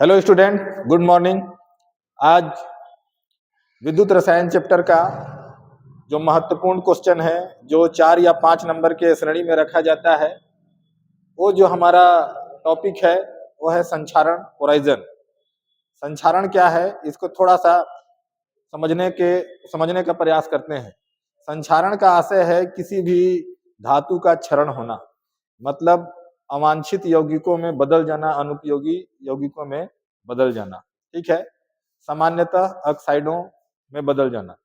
Hello student, good morning. आज विद्युत रसायन चैप्टर का जो महत्वपूर्ण क्वेश्चन है, जो 4 या 5 नंबर के श्रेणी में रखा जाता है, वो जो हमारा टॉपिक है वो है संचारण होराइजन। संचारण क्या है, इसको थोड़ा सा समझने का प्रयास करते हैं। संचारण का आशय है किसी भी धातु का क्षरण होना, मतलब अवांछित यौगिकों में बदल जाना, अनुपयोगी यौगिकों में बदल जाना। ठीक है, सामान्यतः ऑक्साइडों में बदल जाना।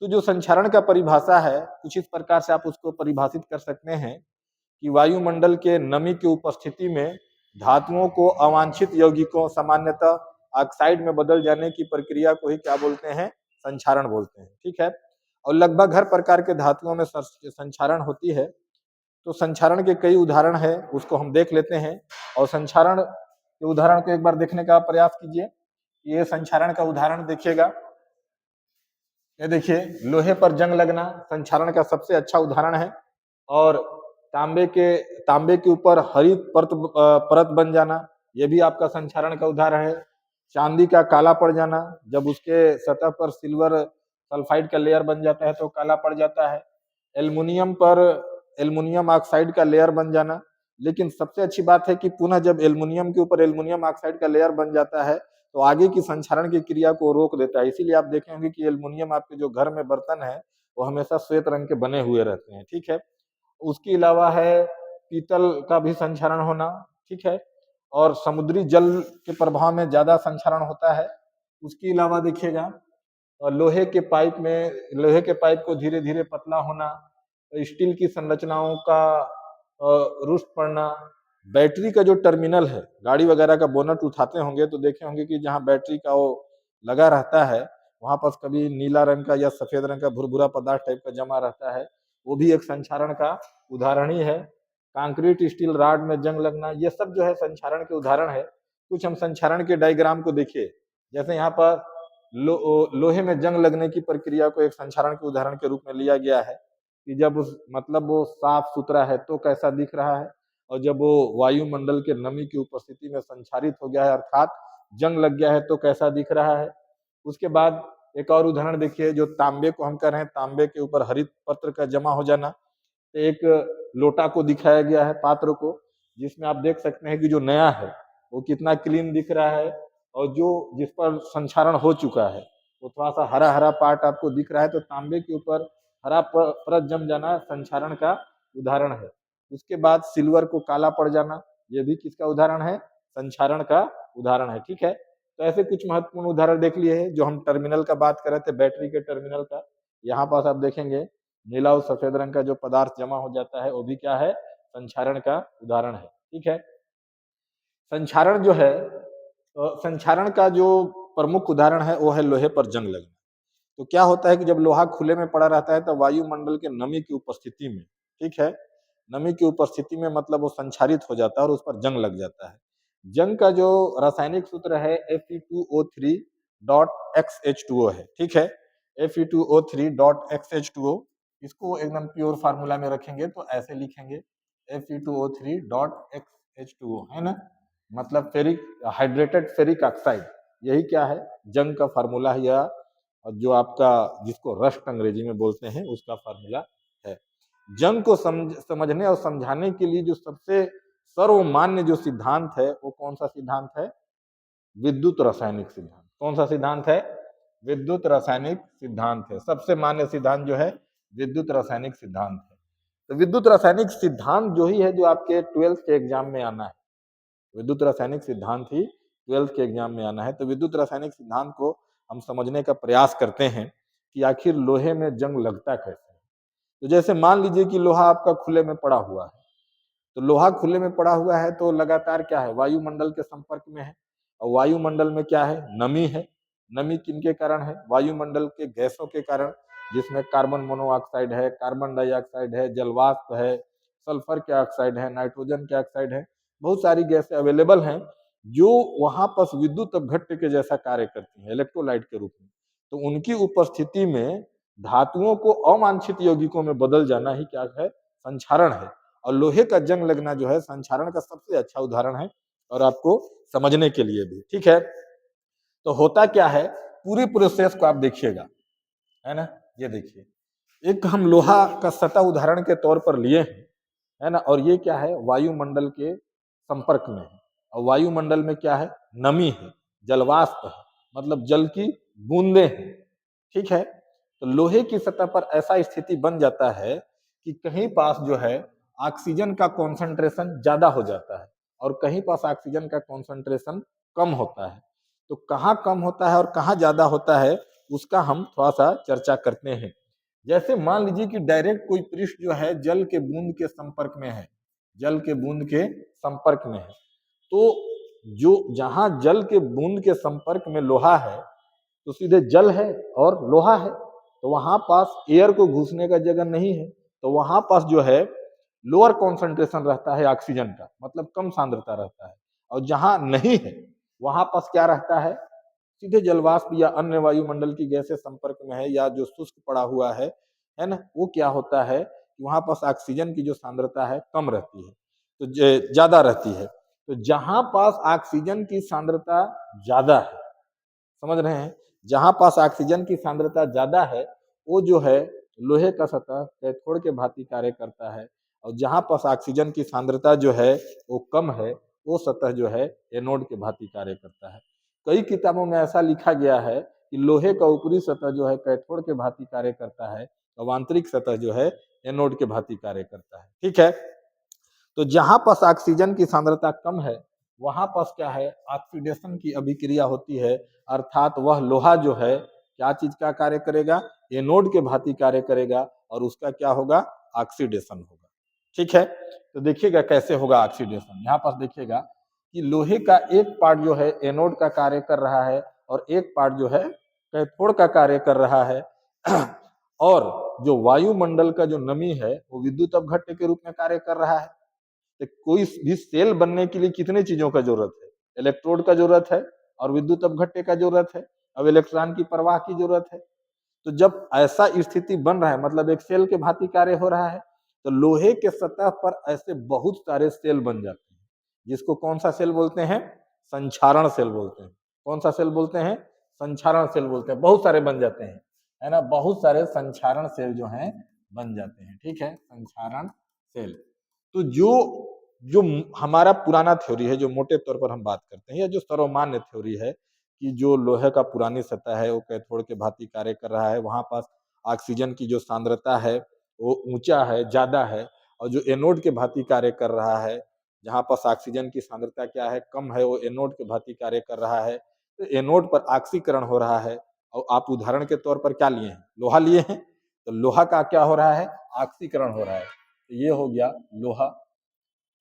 तो जो संचारण का परिभाषा है, कुछ इस प्रकार से आप उसको परिभाषित कर सकते हैं कि वायुमंडल के नमी की उपस्थिति में धातुओं को अवांछित यौगिकों, सामान्यतः ऑक्साइड में बदल जाने की प्रक्रिया को ही क्या बोलते हैं? संचारण बोलते हैं। ठीक है, और लगभग हर प्रकार के धातुओं में संचारण होती है। तो संचारण के कई उदाहरण है, उसको हम देख लेते हैं। और संचारण के उदाहरण को एक बार देखने का प्रयास कीजिए। ये संचारण का उदाहरण देखिएगा। ये देखिए, लोहे पर जंग लगना संचारण का सबसे अच्छा उदाहरण है। और तांबे के ऊपर हरित परत बन जाना, यह भी आपका संचारण का उदाहरण है। चांदी का काला पड़ जाना, जब उसके सतह पर सिल्वर सल्फाइड का लेयर बन जाता है तो काला पड़ जाता है। एल्युमिनियम पर एल्युमिनियम ऑक्साइड का लेयर बन जाना। लेकिन सबसे अच्छी बात है कि पुनः जब एल्युमिनियम के ऊपर एल्युमिनियम ऑक्साइड का लेयर बन जाता है तो आगे की संचारण की क्रिया को रोक देता है। इसीलिए आप देखेंगे कि एल्युमिनियम आपके जो घर में बर्तन है वो हमेशा श्वेत रंग के बने हुए रहते हैं। ठीक है, उसके अलावा है पीतल का भी संचारण होना। ठीक है, और समुद्री जल के प्रभाव में ज्यादा संचारण होता है। उसके अलावा देखिएगा, लोहे के पाइप को धीरे धीरे पतला होना, स्टील की संरचनाओं का रुष्ट पड़ना। बैटरी का जो टर्मिनल है, गाड़ी वगैरह का बोनट उठाते होंगे तो देखे होंगे कि जहाँ बैटरी का वो लगा रहता है वहां पर कभी नीला रंग का या सफेद रंग का भुरभुरा पदार्थ टाइप का जमा रहता है, वो भी एक संचारण का उदाहरण ही है। कंक्रीट स्टील रॉड में जंग लगना, ये सब जो है संचारण के उदाहरण है। कुछ हम संचारण के डायग्राम को देखिए। जैसे यहाँ पर लोहे में जंग लगने की प्रक्रिया को एक संचारण के उदाहरण के रूप में लिया गया है कि जब मतलब वो साफ सुथरा है तो कैसा दिख रहा है, और जब वो वायुमंडल के नमी की उपस्थिति में संचारित हो गया है अर्थात जंग लग गया है तो कैसा दिख रहा है। उसके बाद एक और उदाहरण देखिए, जो तांबे को हम कह रहे हैं, तांबे के ऊपर हरित पत्र का जमा हो जाना। एक लोटा को दिखाया गया है, पात्र को, जिसमें आप देख सकते हैं कि जो नया है वो कितना क्लीन दिख रहा है, और जो जिस पर संचारण हो चुका है वो थोड़ा सा हरा हरा पार्ट आपको दिख रहा है। तो तांबे के ऊपर हरा परत जम जाना संचारण का उदाहरण है। उसके बाद सिल्वर को काला पड़ जाना, ये भी किसका उदाहरण है? संचारण का उदाहरण है। ठीक है, तो ऐसे कुछ महत्वपूर्ण उदाहरण देख लिए हैं। जो हम टर्मिनल का बात कर रहे थे, बैटरी के टर्मिनल का, यहाँ पास आप देखेंगे नीला और सफेद रंग का जो पदार्थ जमा हो जाता है वो भी क्या है? संचारण का उदाहरण है। ठीक है, संचारण जो है, संचारण का जो प्रमुख उदाहरण है वो है लोहे पर जंग लगना। तो क्या होता है कि जब लोहा खुले में पड़ा रहता है तो वायुमंडल के नमी की उपस्थिति में, ठीक है, नमी की उपस्थिति में मतलब वो संचारित हो जाता है और उस पर जंग लग जाता है। जंग का जो रासायनिक सूत्र है Fe2O3.XH2O है। ठीक है, Fe2O3.XH2O, इसको एकदम प्योर फार्मूला में रखेंगे तो ऐसे लिखेंगे Fe2O3.XH2O, है ना, मतलब फेरिक हाइड्रेटेड फेरिक ऑक्साइड। यही क्या है? जंग का फार्मूला है, या जो आपका जिसको रस्ट अंग्रेजी में बोलते हैं उसका फार्मूला है। जंग को समझने और समझाने के लिए जो सबसे सर्वमान्य जो सिद्धांत है वो कौन सा सिद्धांत है? विद्युत रासायनिक सिद्धांत। कौन सा सिद्धांत है? विद्युत रासायनिक सिद्धांत है। सबसे मान्य सिद्धांत जो है विद्युत रासायनिक सिद्धांत है। तो विद्युत रासायनिक सिद्धांत जो ही है जो आपके 12th के एग्जाम में आना है। विद्युत रासायनिक सिद्धांत ही 12th के एग्जाम में आना है। तो विद्युत रासायनिक सिद्धांत को हम समझने का प्रयास करते हैं कि आखिर लोहे में जंग लगता कैसे है। तो जैसे मान लीजिए कि लोहा आपका खुले में पड़ा हुआ है, तो लोहा खुले में पड़ा हुआ है तो लगातार क्या है? वायुमंडल के संपर्क में है, और वायुमंडल में क्या है? नमी है। नमी किनके कारण है? वायुमंडल के गैसों के कारण, जिसमें कार्बन मोनोऑक्साइड है, कार्बन डाइऑक्साइड है, जलवाष्प है, सल्फर के ऑक्साइड है, नाइट्रोजन के ऑक्साइड है। बहुत सारी गैसें अवेलेबल हैं जो वहां पर विद्युत अपघट्य के जैसा कार्य करती हैं, इलेक्ट्रोलाइट के रूप में। तो उनकी उपस्थिति में धातुओं को अवांछित यौगिकों में बदल जाना ही क्या है? संचारण है। और लोहे का जंग लगना जो है संचारण का सबसे अच्छा उदाहरण है। और आपको समझने के लिए भी, ठीक है। तो होता क्या है, पूरी प्रोसेस को आप देखिएगा, है ना। ये देखिए, एक हम लोहा का सतह उदाहरण के तौर पर लिए हैं, है ना, और ये क्या है, वायुमंडल के संपर्क में है। और वायुमंडल में क्या है, नमी है, जलवाष्प है, मतलब जल की बूंदें हैं, ठीक है। तो लोहे की सतह पर ऐसा स्थिति बन जाता है कि कहीं पास जो है ऑक्सीजन का कॉन्सेंट्रेशन ज्यादा हो जाता है और कहीं पास ऑक्सीजन का कॉन्सेंट्रेशन कम होता है। तो कहाँ कम होता है और कहाँ ज्यादा होता है, उसका हम थोड़ा सा चर्चा करते हैं। जैसे मान लीजिए कि डायरेक्ट कोई पृष्ठ जो है जल के बूंद के संपर्क में है, जल के बूंद के संपर्क में है, तो जो जहां जल के बूंद के संपर्क में लोहा है, तो सीधे जल है और लोहा है, तो वहां पास एयर को घुसने का जगह नहीं है, तो वहां पास जो है लोअर कॉन्सेंट्रेशन रहता है ऑक्सीजन का, मतलब कम सांद्रता रहता है। और जहां नहीं है वहां पास क्या रहता है, सीधे जलवाष्प या अन्य वायुमंडल की गैसें संपर्क में है या जो शुष्क पड़ा हुआ है ना, वो क्या होता है कि वहां पास ऑक्सीजन की जो सांद्रता है कम रहती है, तो ज्यादा रहती है। तो जहां पास ऑक्सीजन की सांद्रता ज्यादा है, समझ रहे हैं, जहां पास ऑक्सीजन की सांद्रता ज्यादा है, वो जो है लोहे का सतह कैथोड के भांति कार्य करता है। और जहां पास ऑक्सीजन की सांद्रता जो है वो कम है, वो सतह जो है एनोड के भांति कार्य करता है। कई किताबों में ऐसा लिखा गया है कि लोहे का ऊपरी सतह जो है कैथोड के भांति कार्य करता है और आंतरिक सतह जो है एनोड के भांति कार्य करता है, ठीक है। तो जहां पास ऑक्सीजन की सांद्रता कम है, वहां पास क्या है, ऑक्सीडेशन की अभिक्रिया होती है, अर्थात वह लोहा जो है क्या चीज का कार्य करेगा, एनोड के भांति कार्य करेगा और उसका क्या होगा, ऑक्सीडेशन होगा, ठीक है। तो देखिएगा कैसे होगा ऑक्सीडेशन, यहाँ पास देखिएगा कि लोहे का एक पार्ट जो है एनोड का कार्य कर रहा है और एक पार्ट जो है कैथोड का कार्य कर रहा है। और जो वायुमंडल का जो नमी है वो विद्युत अपघट्य के रूप में कार्य कर रहा है। तो कोई भी सेल बनने के लिए कितने चीजों का जरूरत है, इलेक्ट्रोड का जरूरत है और विद्युत अपघट्य का जरूरत है, अब इलेक्ट्रॉन की प्रवाह की जरूरत है। तो जब ऐसा स्थिति बन रहा है, मतलब एक सेल के भांति कार्य हो रहा है, तो लोहे के सतह पर ऐसे बहुत सारे सेल बन जाते हैं, जिसको कौन सा सेल बोलते हैं, संक्षारण सेल बोलते हैं। कौन सा सेल बोलते हैं, संक्षारण सेल बोलते हैं। बहुत सारे बन जाते हैं, है ना, बहुत सारे संक्षारण सेल जो हैं बन जाते हैं, ठीक है, संक्षारण सेल। तो जो जो हमारा पुराना थ्योरी है, जो मोटे तौर पर हम बात करते हैं, या जो सर्वमान्य थ्योरी है कि जो लोहे का पुरानी सतह है वो कैथोड के भांति कार्य कर रहा है, वहां पास ऑक्सीजन की जो सांद्रता है वो ऊंचा है, ज्यादा है, और जो एनोड के भांति कार्य कर रहा है, जहां पास ऑक्सीजन की सांद्रता क्या है, कम है, वो एनोड के भांति कार्य कर रहा है। तो एनोड पर ऑक्सीकरण हो रहा है। और आप उदाहरण के तौर पर क्या लिए हैं, लोहा लिए हैं, तो लोहा का क्या हो रहा है, ऑक्सीकरण हो रहा है। तो ये हो गया लोहा।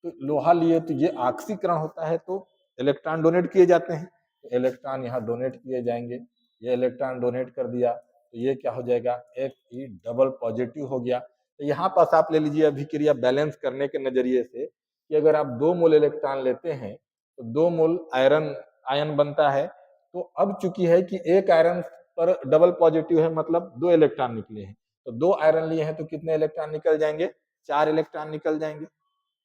तो लोहा लिए तो ये ऑक्सीकरण होता है, तो इलेक्ट्रॉन डोनेट किए जाते हैं, तो इलेक्ट्रॉन यहाँ डोनेट किए जाएंगे। ये इलेक्ट्रॉन डोनेट कर दिया तो ये क्या हो जाएगा, Fe डबल पॉजिटिव हो गया। तो यहाँ पास आप ले लीजिए अभिक्रिया बैलेंस करने के नजरिए से कि अगर आप 2 मोल इलेक्ट्रॉन लेते हैं तो 2 मोल आयरन आयन बनता है। तो अब चूंकि है कि एक आयरन पर डबल पॉजिटिव है, मतलब 2 इलेक्ट्रॉन निकले हैं, तो 2 आयरन लिए हैं तो कितने इलेक्ट्रॉन निकल जाएंगे, 4 इलेक्ट्रॉन निकल जाएंगे।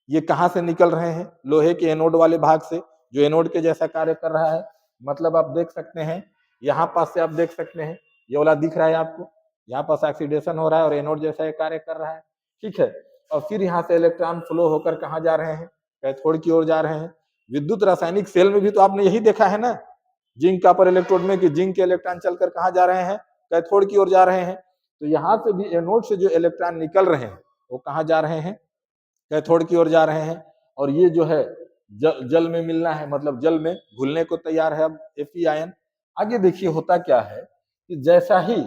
ये कहां से निकल रहे हैं, लोहे के एनोड वाले भाग से, जो एनोड के जैसा कार्य कर रहा है। मतलब आप देख सकते हैं, यहाँ पास से आप देख सकते हैं, ये वाला दिख रहा है आपको, यहाँ पास ऑक्सीडेशन हो रहा है और एनोड जैसा ये कार्य कर रहा है, ठीक है। और फिर यहाँ से इलेक्ट्रॉन फ्लो होकर कहाँ जा रहे हैं, कैथोड की ओर जा रहे हैं। विद्युत रासायनिक सेल में भी तो आपने यही देखा है ना, जिंक कॉपर इलेक्ट्रोड में कि जिंक के इलेक्ट्रॉन चलकर कहाँ जा रहे हैं, कैथोड की ओर जा रहे हैं। तो यहाँ से भी एनोड से जो इलेक्ट्रॉन निकल रहे हैं वो कहाँ जा रहे हैं, कैथोड की ओर जा रहे हैं। और ये जो है जल में मिलना है, मतलब जल में घुलने को तैयार है अब Fe आयन। आगे देखिए होता क्या है कि जैसा ही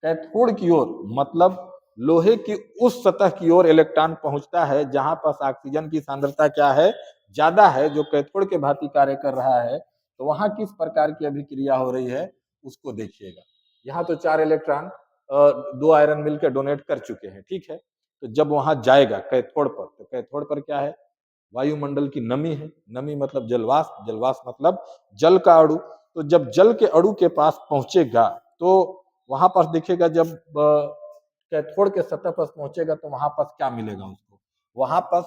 कैथोड की ओर, मतलब लोहे की उस सतह की ओर इलेक्ट्रॉन पहुंचता है जहां पास ऑक्सीजन की सांद्रता क्या है, ज्यादा है, जो कैथोड के भांति कार्य कर रहा है, तो वहां किस प्रकार की अभिक्रिया हो रही है उसको देखिएगा। यहाँ तो 4 इलेक्ट्रॉन 2 आयरन मिलकर डोनेट कर चुके हैं, ठीक है। तो जब वहां जाएगा कैथोड पर, तो कैथोड पर क्या है, वायुमंडल की नमी है, नमी मतलब जलवाष्प, जलवाष्प मतलब जल का अणु। तो जब जल के अणु के पास पहुंचेगा तो वहां पर देखिएगा, जब कैथोड के सतह पर पहुंचेगा तो वहां पर क्या मिलेगा उसको, वहां पर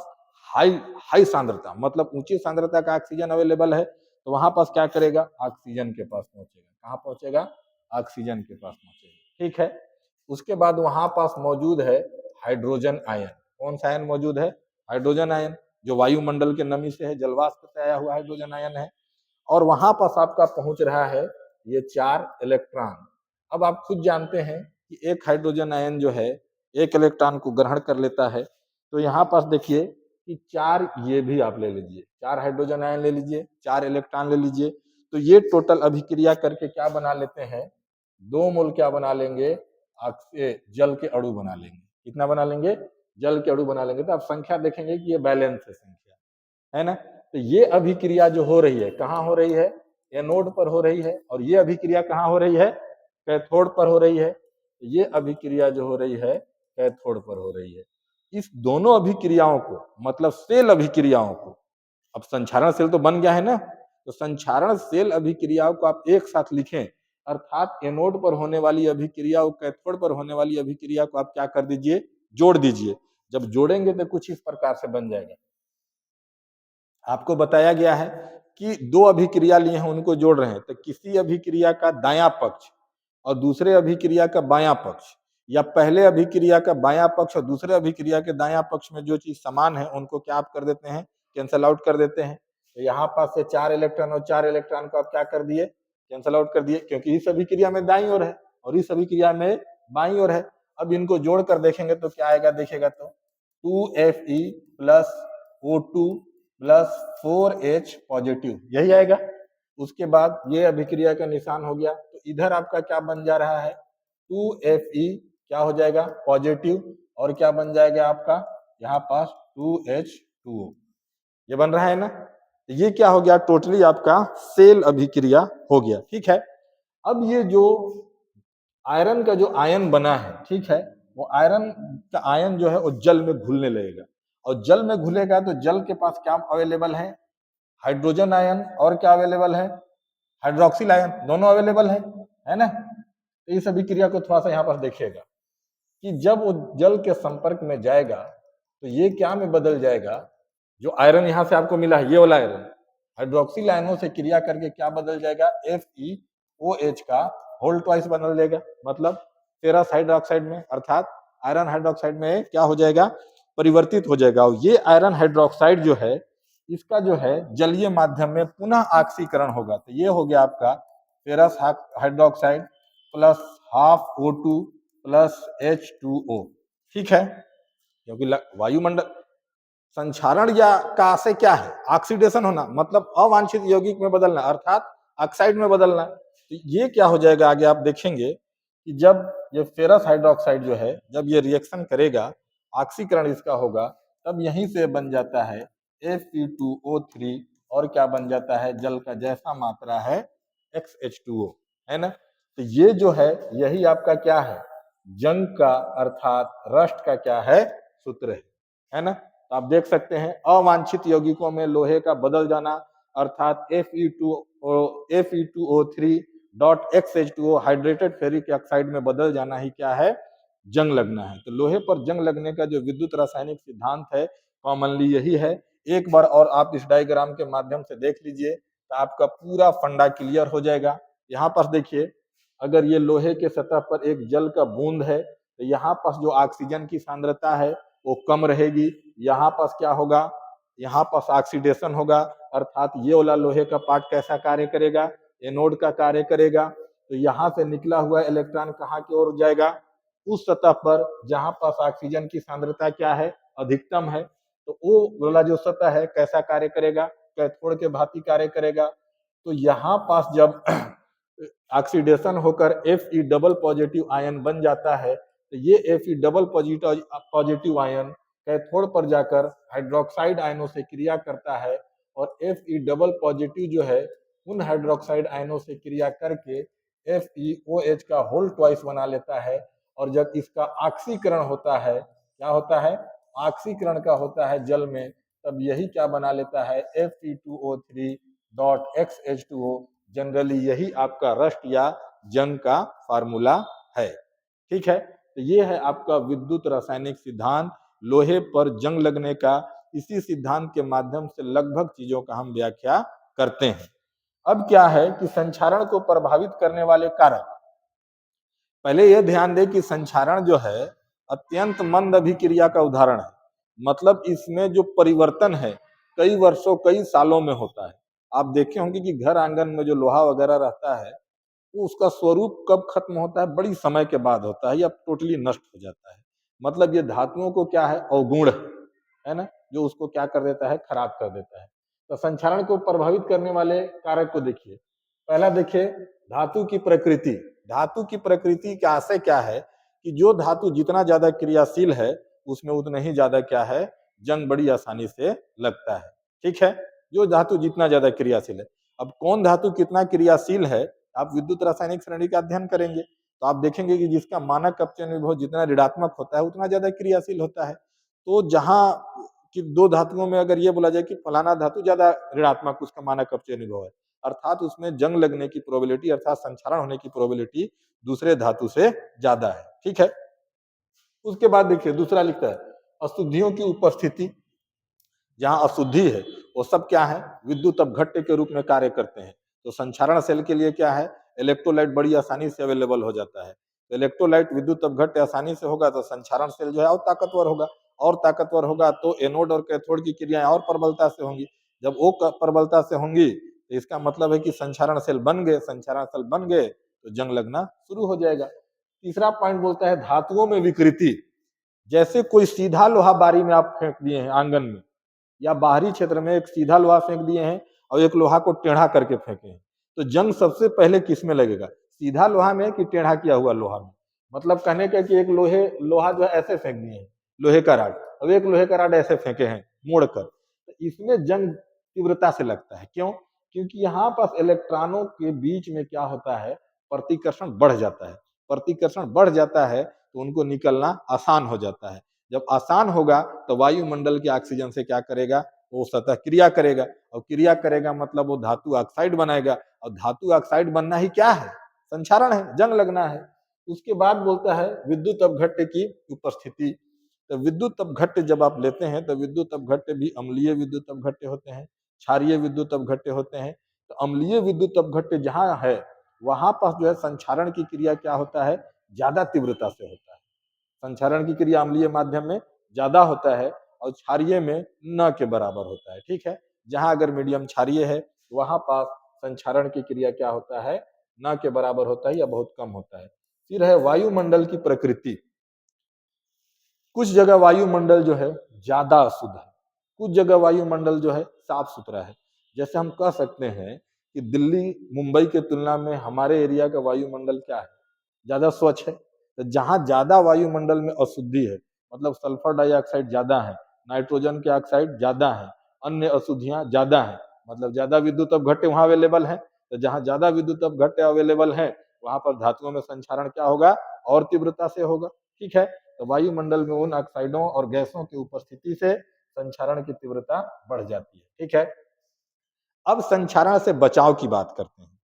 हाई हाई सांद्रता, मतलब ऊंची सांद्रता का ऑक्सीजन अवेलेबल है, तो वहां पास क्या करेगा, ऑक्सीजन के पास पहुंचेगा। कहाँ पहुंचेगा, ऑक्सीजन के पास पहुंचेगा। ठीक है, उसके बाद वहां पास मौजूद है हाइड्रोजन आयन। कौन सा आयन मौजूद है, हाइड्रोजन आयन, जो वायुमंडल के नमी से है, जलवाष्प से आया हुआ हाइड्रोजन आयन है। और वहां पास आपका पहुंच रहा है ये 4 इलेक्ट्रॉन। अब आप खुद जानते हैं कि एक हाइड्रोजन आयन जो है एक इलेक्ट्रॉन को ग्रहण कर लेता है, तो यहाँ पास देखिए कि 4 ये भी आप ले लीजिए, 4 हाइड्रोजन आयन ले लीजिए, 4 इलेक्ट्रॉन ले लीजिए, तो ये टोटल अभिक्रिया करके क्या बना लेते हैं, 2 मोल क्या बना लेंगे, जल के अणु बना लेंगे। कितना बना लेंगे, जल के अणु बना लेंगे। तो आप संख्या देखेंगे कि ये बैलेंस है संख्या, है ना। तो ये अभिक्रिया जो हो रही है कहाँ हो रही है, एनोड पर हो रही है, और ये अभिक्रिया कहाँ हो रही है, कैथोड पर हो रही है। ये अभिक्रिया जो हो रही है कैथोड पर हो रही है। इस दोनों अभिक्रियाओं को, मतलब सेल अभिक्रियाओं को, अब संचारण सेल तो बन गया है ना, तो संचारण सेल अभिक्रियाओं को आप एक साथ लिखें, अर्थात एनोड पर होने वाली अभिक्रिया और कैथोड पर होने वाली अभिक्रिया को आप क्या कर दीजिए, जोड़ दीजिए। जब जोड़ेंगे तो कुछ इस प्रकार से बन जाएगा। आपको बताया गया है कि 2 अभिक्रिया लिए हैं, उनको जोड़ रहे हैं, तो किसी अभिक्रिया का दायां पक्ष और दूसरे अभिक्रिया का बायां पक्ष, या पहले अभिक्रिया का बायां पक्ष और दूसरे अभिक्रिया के दायां पक्ष में जो चीज समान है उनको क्या आप कर देते हैं, कैंसल आउट कर देते हैं। तो यहाँ पास से 4 इलेक्ट्रॉन और 4 इलेक्ट्रॉन को आप क्या कर दिए, कैंसल आउट कर दिए, क्योंकि इस अभिक्रिया में दाईं ओर है और इस अभिक्रिया में बाईं ओर है। अब इनको जोड़ कर देखेंगे तो क्या आएगा, देखेगा तो 2Fe plus O2 plus 4H positive, यही आएगा। उसके बाद ये अभिक्रिया का निशान हो गया, तो इधर आपका क्या बन जा रहा है, 2Fe क्या हो जाएगा, पॉजिटिव, और क्या बन जाएगा आपका यहाँ पास 2H2O, ये बन रहा है ना। ये क्या हो गया, टोटली आपका सेल अभिक्रिया हो गया। ठीक है, अब ये जो आयरन का जो आयन बना है, ठीक है, वो आयरन का आयन जो है वो जल में घुलने लगेगा, और जल में घुलेगा तो जल के पास क्या अवेलेबल है, हाइड्रोजन आयन, और क्या अवेलेबल है, हाइड्रोक्सिल आयन, दोनों अवेलेबल है ना। तो इस अभिक्रिया को थोड़ा सा यहाँ पर देखिएगा कि जब वो जल के संपर्क में जाएगा तो ये क्या में बदल जाएगा, जो आयरन यहाँ से आपको मिला है ये वाला आयरन, हाइड्रोक्सिल आयनों से क्रिया करके क्या बदल जाएगा, FeOH का होल ट्वाइस बदल जाएगा, मतलब फेरस हाइड्रोक्साइड में, अर्थात आयरन हाइड्रोक्साइड में क्या हो जाएगा, परिवर्तित हो जाएगा। और ये आयरन हाइड्रोक्साइड जो है इसका जो है जलीय माध्यम में पुनः ऑक्सीकरण होगा। तो ये हो गया आपका ferrous hydroxide plus half O2 plus H2O। ठीक है, क्योंकि वायुमंडल संक्षारण या का से क्या है, ऑक्सीडेशन होना, मतलब अवांछित यौगिक में बदलना, अर्थात ऑक्साइड में बदलना। तो ये क्या हो जाएगा, आगे आप देखेंगे कि जब ये फेरस हाइड्रोक्साइड जो है जब ये रिएक्शन करेगा, ऑक्सीकरण इसका होगा, तब यहीं से बन जाता है Fe2O3, और क्या बन जाता है, जल का जैसा मात्रा है XH2O, है ना। तो ये जो है यही आपका क्या है, जंग का अर्थात रस्ट का क्या है, सूत्र है ना। तो आप देख सकते हैं अवांछित यौगिकों में लोहे का बदल जाना, अर्थात Fe2O3.XH2O हाइड्रेटेड फेरिक ऑक्साइड में बदल जाना ही क्या है, जंग लगना है। तो लोहे पर जंग लगने का जो विद्युत रासायनिक सिद्धांत है कॉमनली यही है। एक बार और आप इस डायग्राम के माध्यम से देख लीजिए तो आपका पूरा फंडा क्लियर हो जाएगा। यहाँ पर देखिए, अगर ये लोहे के सतह पर एक जल का बूंद है तो यहाँ पास जो ऑक्सीजन की सांद्रता है वो कम रहेगी, यहाँ पास क्या होगा, यहाँ पास ऑक्सीडेशन होगा, अर्थात ये वाला लोहे का पार्ट कैसा कार्य करेगा, एनोड का कार्य करेगा। तो यहाँ से निकला हुआ इलेक्ट्रॉन कहाँ की ओर जाएगा, उस सतह पर जहाँ पास ऑक्सीजन की सांद्रता क्या है, अधिकतम है। तो वो वाला जो सतह है कैसा कार्य करेगा, कैथोड के भांति कार्य करेगा। तो यहाँ पास जब ऑक्सीडेशन होकर Fe डबल पॉजिटिव आयन बन जाता है, तो ये Fe double positive ion cathode पर जाकर हाइड्रोक्साइड आयनों से क्रिया करता है, और Fe डबल पॉजिटिव जो है उन हाइड्रोक्साइड आयनों से क्रिया करके FeOH का होल ट्वाइस बना लेता है। और जब इसका ऑक्सीकरण होता है, क्या होता है, ऑक्सीकरण का होता है जल में, तब यही क्या बना लेता है, Fe2O3.XH2O। जनरली यही आपका रस्ट या जंग का फार्मूला है। ठीक है, तो ये है आपका विद्युत रासायनिक सिद्धांत लोहे पर जंग लगने का, इसी सिद्धांत के माध्यम से लगभग चीजों का हम व्याख्या करते हैं। अब क्या है कि संक्षारण को प्रभावित करने वाले कारक, पहले यह ध्यान दें कि संक्षारण जो है अत्यंत मंद अभिक्रिया का उदाहरण है। मतलब इसमें जो परिवर्तन है कई वर्षों कई सालों में होता है। आप देखे होंगे कि घर आंगन में जो लोहा वगैरह रहता है वो उसका स्वरूप कब खत्म होता है, बड़ी समय के बाद होता है या टोटली नष्ट हो जाता है। मतलब ये धातुओं को क्या है, अवगुण है ना, जो उसको क्या कर देता है, खराब कर देता है। तो संक्षारण को प्रभावित करने वाले कारक को देखिए। पहला देखिए धातु की प्रकृति। धातु की प्रकृति का आशय क्या है कि जो धातु जितना ज्यादा क्रियाशील है उसमें उतना ही ज्यादा क्या है, जंग बड़ी आसानी से लगता है। ठीक है, जो धातु जितना ज्यादा क्रियाशील है। अब कौन धातु कितना क्रियाशील है, आप विद्युत रासायनिक श्रेणी का अध्ययन करेंगे तो आप देखेंगे कि जिसका मानक अपचयन विभव जितना ऋणात्मक होता है उतना ज्यादा क्रियाशील होता है। तो जहां कि दो धातुओं में अगर ये बोला जाए कि फलाना धातु ज्यादा ऋणात्मक उसका मानक अपचयन विभव है, अर्थात उसमें जंग लगने की प्रोबेबिलिटी अर्थात संक्षारण होने की प्रोबेबिलिटी दूसरे धातु से ज्यादा है। ठीक है, उसके बाद देखिए दूसरा लिखता है अशुद्धियों की उपस्थिति। जहां अशुद्धि है वो सब क्या है, विद्युत अपघट्य के रूप में कार्य करते हैं। तो संक्षारण सेल के लिए क्या है, इलेक्ट्रोलाइट बड़ी आसानी से अवेलेबल हो जाता है। तो इलेक्ट्रोलाइट विद्युत अपघट्य आसानी से होगा तो संक्षारण सेल जो है और ताकतवर होगा, और ताकतवर होगा तो एनोड और कैथोड की क्रियाएं और प्रबलता से होंगी। जब वो प्रबलता से होंगी तो इसका मतलब है कि संक्षारण सेल बन गए। संक्षारण सेल बन गए तो जंग लगना शुरू हो जाएगा। तीसरा पॉइंट बोलता है धातुओं में विकृति। जैसे कोई सीधा लोहा बारी में आप फेंक दिए हैं आंगन में, या बाहरी क्षेत्र में एक सीधा लोहा फेंक दिए हैं और एक लोहा को टेढ़ा करके फेंके हैं, तो जंग सबसे पहले किस में लगेगा, सीधा लोहा में कि टेढ़ा किया हुआ लोहा में। मतलब कहने का कि एक लोहा जो है ऐसे फेंक दिए हैं, लोहे का राड, और एक लोहे का राड ऐसे फेंके हैं मोड़ कर, तो इसमें जंग तीव्रता से लगता है। क्यों, क्योंकि यहाँ पास इलेक्ट्रॉनों के बीच में क्या होता है, प्रतिकर्षण बढ़ जाता है। प्रतिकर्षण बढ़ जाता है तो उनको निकलना आसान हो जाता है। जब आसान होगा तो वायुमंडल के ऑक्सीजन से क्या करेगा, वो सतह क्रिया करेगा, और क्रिया करेगा मतलब वो धातु ऑक्साइड बनाएगा, और धातु ऑक्साइड बनना ही क्या है, संक्षारण है, जंग लगना है। उसके बाद बोलता है विद्युत अपघट्य की उपस्थिति। तो विद्युत अपघट्य जब आप लेते हैं तो विद्युत अपघट्य भी अम्लीय विद्युत अपघट्य होते हैं, क्षारीय विद्युत अपघट्य होते हैं। तो अम्लीय विद्युत अपघट्य जहां है वहां पर जो है संक्षारण की क्रिया क्या होता है, ज्यादा तीव्रता से होता है। संक्षारण की क्रिया अम्लीय माध्यम में ज्यादा होता है और क्षारीय में न के बराबर होता है। ठीक है, जहां अगर मीडियम क्षारीय है वहां पास संक्षारण की क्रिया क्या होता है, न के बराबर होता है या बहुत कम होता है। फिर है वायुमंडल की प्रकृति। कुछ जगह वायुमंडल जो है ज्यादा अशुद्ध है, कुछ जगह वायुमंडल जो है साफ सुथरा है। जैसे हम कह सकते हैं कि दिल्ली मुंबई के तुलना में हमारे एरिया का वायुमंडल क्या है, ज्यादा स्वच्छ है। तो जहां ज्यादा वायुमंडल में अशुद्धि है, मतलब सल्फर डाइऑक्साइड ज्यादा है, नाइट्रोजन के ऑक्साइड ज्यादा है, अन्य अशुद्धियां ज्यादा है, मतलब ज्यादा विद्युत अपघट्य वहां अवेलेबल है। तो जहां ज्यादा विद्युत अपघट्य अवेलेबल है वहां पर धातुओं में संक्षारण क्या होगा, और तीव्रता से होगा। ठीक है, तो वायुमंडल में उन ऑक्साइडों और गैसों की उपस्थिति से संक्षारण की तीव्रता बढ़ जाती है। ठीक है, अब संक्षारण से बचाव की बात करते हैं।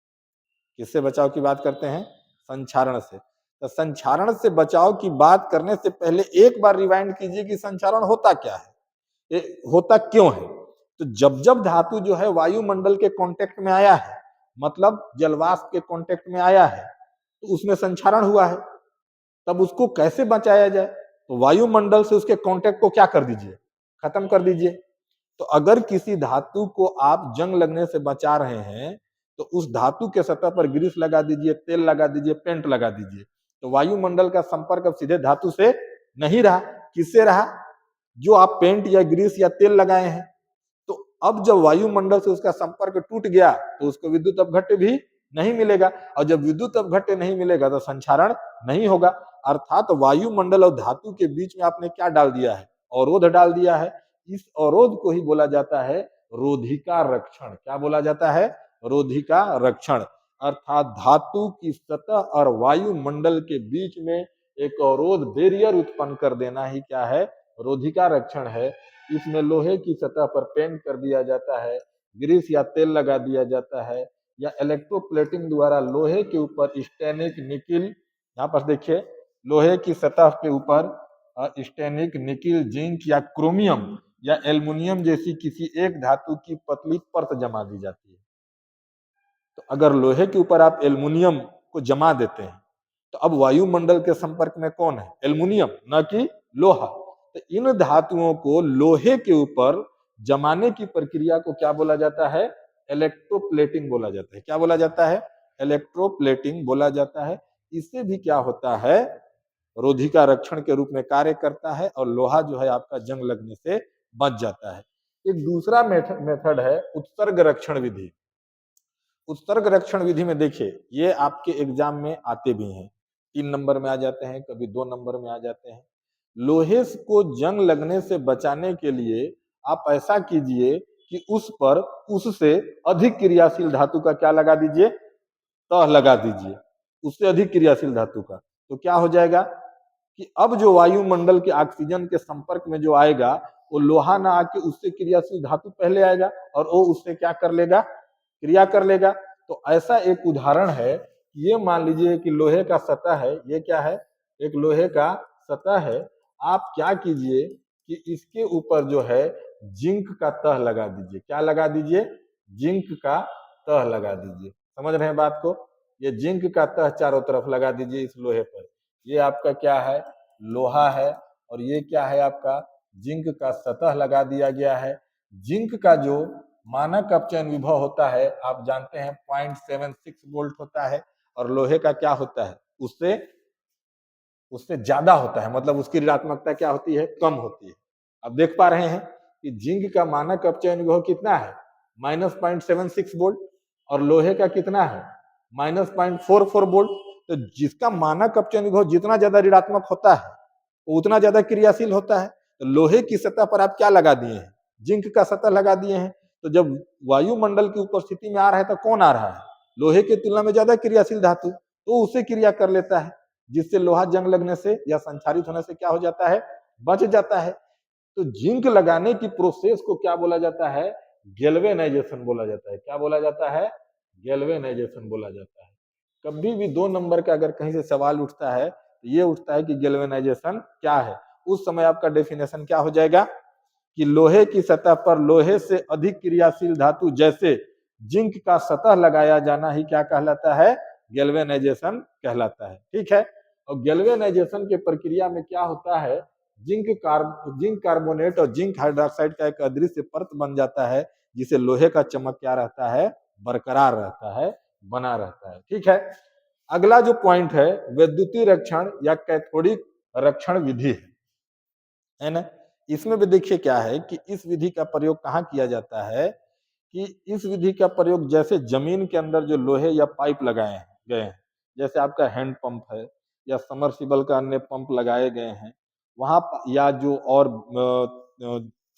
किससे बचाव की बात करते हैं, संक्षारण से। तो संक्षारण से बचाव की बात करने से पहले एक बार रिवाइंड कीजिए कि संक्षारण होता क्या है, ये होता क्यों है। तो जब जब धातु जो है वायुमंडल के कांटेक्ट में आया है, मतलब जलवाष्प के कांटेक्ट में आया है, तो उसमें संक्षारण हुआ है। तब उसको कैसे बचाया जाए, तो वायुमंडल से उसके कांटेक्ट को क्या कर दीजिए, खत्म कर दीजिए। तो अगर किसी धातु को आप जंग लगने से बचा रहे हैं तो उस धातु के सतह पर ग्रीस लगा दीजिए, तेल लगा दीजिए, पेंट लगा दीजिए। तो वायुमंडल का संपर्क अब सीधे धातु से नहीं रहा, किससे रहा, जो आप पेंट या ग्रीस या तेल लगाए हैं। तो अब जब वायुमंडल से उसका संपर्क टूट गया तो उसको विद्युत अपघट्य भी नहीं मिलेगा, और जब विद्युत अपघट्य नहीं मिलेगा तो संक्षारण नहीं होगा। अर्थात वायुमंडल और धातु के बीच में आपने क्या डाल दिया है, अवरोध डाल दिया है। इस अवरोध को ही बोला जाता है रोधिका रक्षण। क्या बोला जाता है, रोधिका रक्षण। अर्थात धातु की सतह और वायुमंडल के बीच में एक अवरोध बैरियर उत्पन्न कर देना ही क्या है, रोधिका रक्षण है। इसमें लोहे की सतह पर पेंट कर दिया जाता है, ग्रीस या तेल लगा दिया जाता है, या इलेक्ट्रोप्लेटिंग द्वारा लोहे के ऊपर स्टेनिक निकिल, यहाँ पर देखिए लोहे की सतह के ऊपर स्टेनिक निकिल जिंक या क्रोमियम या एल्युमिनियम जैसी किसी एक धातु की पतली परत जमा दी जाती है। तो अगर लोहे के ऊपर आप एल्युमिनियम को जमा देते हैं तो अब वायुमंडल के संपर्क में कौन है? एल्युमिनियम, न कि लोहा। तो इन धातुओं को लोहे के ऊपर जमाने की प्रक्रिया को क्या बोला जाता है? इलेक्ट्रोप्लेटिंग बोला जाता है। क्या बोला जाता है? इलेक्ट्रोप्लेटिंग बोला जाता है। इससे भी क्या होता है? रोधिका रक्षण के रूप में कार्य करता है और लोहा जो है आपका जंग लगने से बच जाता है। एक दूसरा मेथड है उत्सर्ग रक्षण विधि। उत्सर्ग रक्षण विधि में देखिए, ये आपके एग्जाम में आते भी हैं, 3 नंबर में आ जाते हैं, कभी 2 नंबर में आ जाते हैं। लोहे को जंग लगने से बचाने के लिए आप ऐसा कीजिए कि उस पर उससे अधिक क्रियाशील धातु का क्या लगा दीजिए? तह लगा दीजिए, उससे अधिक क्रियाशील धातु का। तो क्या हो जाएगा कि अब जो वायुमंडल के ऑक्सीजन के संपर्क में जो आएगा वो लोहा ना आके उससे क्रियाशील धातु पहले आएगा और वो उससे क्या कर लेगा? क्रिया कर लेगा। तो ऐसा एक उदाहरण है, ये मान लीजिए कि लोहे का सतह है, ये क्या है? एक लोहे का सतह है। आप क्या कीजिए कि इसके ऊपर जो है जिंक का तह लगा दीजिए। क्या लगा दीजिए? जिंक का तह लगा दीजिए। समझ रहे हैं बात को? ये जिंक का तह चारों तरफ लगा दीजिए इस लोहे पर। ये आपका क्या है? लोहा है। और ये क्या है आपका? जिंक का सतह लगा दिया गया है। जिंक का जो मानक अपचयन विभव होता है आप जानते हैं 0.76 वोल्ट होता है, और लोहे का क्या होता है? उससे उससे ज्यादा होता है, मतलब उसकी ऋणात्मकता क्या होती है? कम होती है। अब देख पा रहे हैं कि जिंक का मानक अपचयन विभव कितना है? -0.76 वोल्ट। और लोहे का कितना है? -0.44 वोल्ट। तो जिसका मानक अपचयन विभव जितना ज्यादा ऋणात्मक होता है वो उतना ज्यादा क्रियाशील होता है। तो लोहे की सतह पर आप क्या लगा दिए हैं? जिंक का सतह लगा दिए हैं। तो जब वायुमंडल की उपस्थिति में आ रहा है तो कौन आ रहा है? लोहे की तुलना में ज्यादा क्रियाशील धातु, तो उससे क्रिया कर लेता है, जिससे लोहा जंग लगने से या संचारित होने से क्या हो जाता है? बच जाता है। तो जिंक लगाने की प्रोसेस को क्या बोला जाता है? गैल्वेनाइजेशन बोला जाता है। क्या बोला जाता है? गैल्वेनाइजेशन बोला जाता है। कभी भी 2 नंबर का अगर कहीं से सवाल उठता है तो ये उठता है कि गैल्वेनाइजेशन क्या है। उस समय आपका डेफिनेशन क्या हो जाएगा कि लोहे की सतह पर लोहे से अधिक क्रियाशील धातु जैसे जिंक का सतह लगाया जाना ही क्या कहलाता है? गैल्वेनाइजेशन कहलाता है। ठीक है। और गैल्वेनाइजेशन के प्रक्रिया में क्या होता है? जिंक कार्बोनेट और जिंक हाइड्रोक्साइड का एक अदृश्य परत बन जाता है, जिसे लोहे का चमक क्या रहता है? बरकरार रहता है, बना रहता है। ठीक है। अगला जो पॉइंट है वैद्युतीय रक्षण या कैथोडिक रक्षण विधि है ना। इसमें भी देखिए क्या है कि इस विधि का प्रयोग कहाँ किया जाता है कि इस विधि का प्रयोग जैसे जमीन के अंदर जो लोहे या पाइप लगाए गए हैं, जैसे आपका हैंड पंप है या समरसिबल का अन्य पंप लगाए गए हैं वहां या जो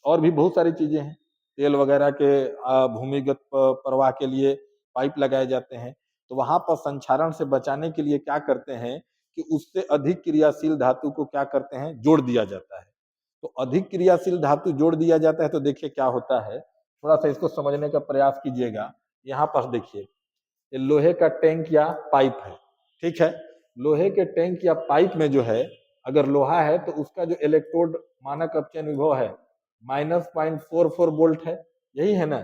और भी बहुत सारी चीजें हैं, तेल वगैरह के भूमिगत प्रवाह के लिए पाइप लगाए जाते हैं। तो वहां पर संक्षारण से बचाने के लिए क्या करते हैं कि उससे अधिक क्रियाशील धातु को क्या करते हैं? जोड़ दिया जाता है। तो अधिक क्रियाशील धातु जोड़ दिया जाता है तो देखिए क्या होता है, थोड़ा सा इसको समझने का प्रयास कीजिएगा। यहाँ पर देखिए ये लोहे का टैंक या पाइप है। ठीक है। लोहे के टैंक या पाइप में जो है अगर लोहा है तो उसका जो इलेक्ट्रोड मानक अपचयन विभव है -0.44 वोल्ट है। यही है ना?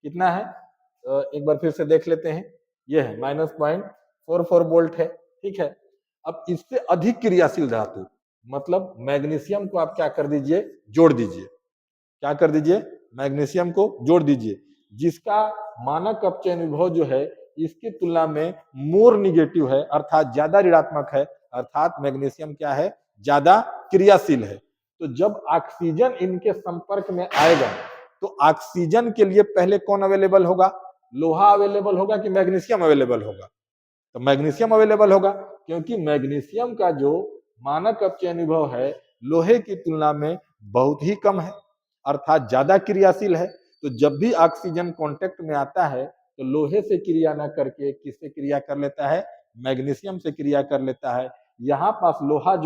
कितना है? एक बार फिर से देख लेते हैं। ये है -0.44 वोल्ट है। ठीक है। अब इससे अधिक क्रियाशील धातु मतलब मैग्नीशियम को आप क्या कर दीजिए? जोड़ दीजिए। क्या कर दीजिए? मैग्नीशियम को जोड़ दीजिए, जिसका मानक अपचयन विभव जो है इसकी तुलना में मोर निगेटिव है, अर्थात ज्यादा ऋणात्मक है। अर्थात मैग्नीशियम क्या है? ज्यादा क्रियाशील है। तो जब ऑक्सीजन इनके संपर्क में आएगा तो ऑक्सीजन के लिए पहले कौन अवेलेबल होगा? लोहा अवेलेबल होगा कि मैग्नीशियम अवेलेबल होगा? तो मैग्नीशियम अवेलेबल होगा, क्योंकि मैग्नीशियम का जो मानक अपचयन विभव है लोहे की तुलना में बहुत ही कम है, अर्थात ज्यादा क्रियाशील है। तो जब भी ऑक्सीजन कांटेक्ट में आता है तो लोहे से क्रिया ना करके किससे क्रिया कर लेता है? मैग्नीशियम से क्रिया कर लेता है। यहाँ पास लोहा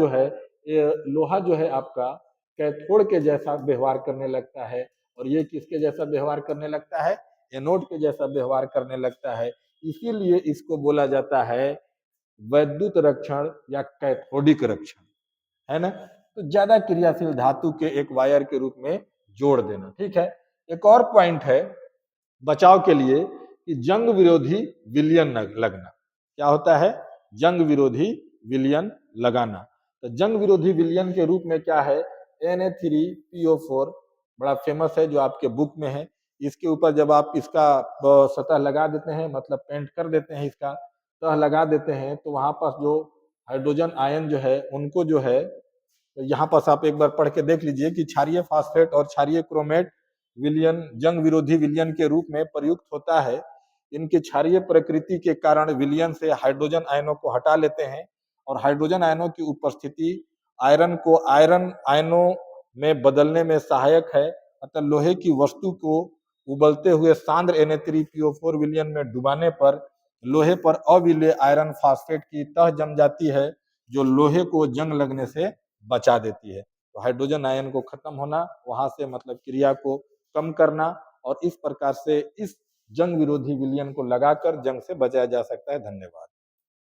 जो है आपका कैथोड के जैसा व्यवहार करने लगता है, और ये किसके जैसा व्यवहार करने लगता है? एनोड के जैसा व्यवहार करने लगता है। इसीलिए इसको बोला जाता है वैद्युत रक्षण या कैथोडिक रक्षण, है ना। तो ज्यादा क्रियाशील धातु के एक वायर के रूप में जोड़ देना। ठीक है, एक और पॉइंट है बचाव के लिए कि जंग विरोधी विलयन लगना। क्या होता है? जंग विरोधी विलयन लगाना। तो जंग विरोधी विलयन के रूप में क्या है? Na3PO4 बड़ा फेमस है जो आपके बुक में है। इसके ऊपर जब आप इसका सतह लगा देते हैं, मतलब पेंट कर देते हैं, इसका सतह लगा देते हैं, तो वहां पर जो हाइड्रोजन आयन जो है उनको जो है, तो यहाँ पर आप एक बार पढ़ के देख लीजिए कि क्षारीय फास्फेट और क्षारीय क्रोमेट विलयन जंग विरोधी विलयन के रूप में प्रयुक्त होता है। इनकी क्षारीय प्रकृति के कारण विलयन से हाइड्रोजन आयनों को हटा लेते हैं और हाइड्रोजन आयनों की उपस्थिति आयरन को आयरन आयनों में बदलने में सहायक है। अतः लोहे की वस्तु को उबलते हुए सांद्र Na3PO4 विलयन में डुबाने पर लोहे पर अविलेय आयरन फास्फेट की तह जम जाती है, जो लोहे को जंग लगने से बचा देती है। तो हाइड्रोजन आयन को खत्म होना, वहां से मतलब क्रिया को कम करना, और इस प्रकार से इस जंग विरोधी विलयन को लगाकर जंग से बचाया जा सकता है। धन्यवाद।